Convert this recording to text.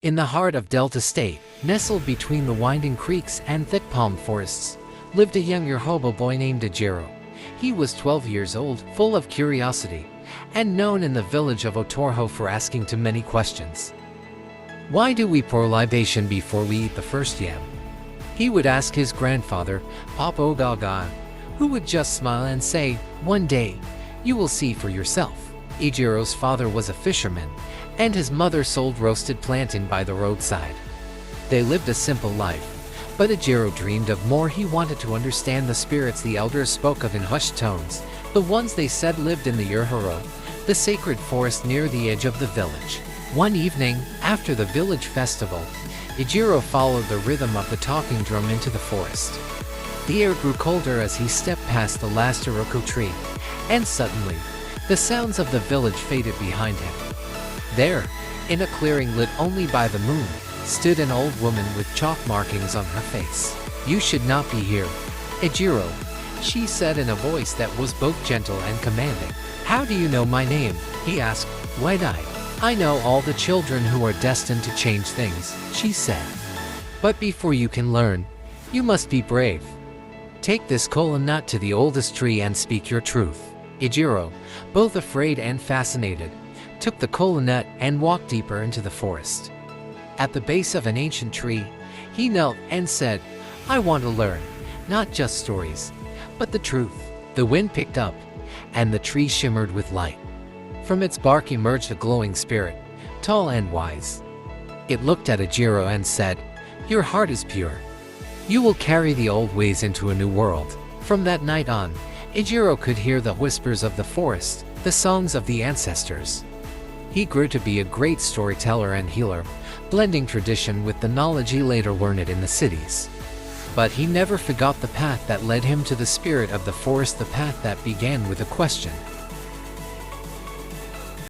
In the heart of Delta State, nestled between the winding creeks and thick palm forests, lived a young Yoruba boy named Ejiro. He was 12 years old, full of curiosity, and known in the village of Otorho for asking too many questions. "Why do we pour libation before we eat the first yam?" he would ask his grandfather, Papa Ogaga, who would just smile and say, "One day, you will see for yourself." Ejiro's father was a fisherman, and his mother sold roasted plantain by the roadside. They lived a simple life, but Ejiro dreamed of more. He wanted to understand the spirits the elders spoke of in hushed tones, the ones they said lived in the Ejiro, the sacred forest near the edge of the village. One evening, after the village festival, Ejiro followed the rhythm of the talking drum into the forest. The air grew colder as he stepped past the last Iroko tree, and suddenly, the sounds of the village faded behind him. There, in a clearing lit only by the moon, stood an old woman with chalk markings on her face. "You should not be here, Ejiro," she said in a voice that was both gentle and commanding. "How do you know my name?" he asked, wide-eyed. "I know all the children who are destined to change things," she said. "But before you can learn, you must be brave. Take this kola nut to the oldest tree and speak your truth." Ejiro, both afraid and fascinated, took the kola nut and walked deeper into the forest. At the base of an ancient tree, he knelt and said, "I want to learn, not just stories, but the truth." The wind picked up, and the tree shimmered with light. From its bark emerged a glowing spirit, tall and wise. It looked at Ejiro and said, "Your heart is pure. You will carry the old ways into a new world." From that night on, Ejiro could hear the whispers of the forest, the songs of the ancestors. He grew to be a great storyteller and healer, blending tradition with the knowledge he later learned in the cities. But he never forgot the path that led him to the spirit of the forest, the path that began with a question.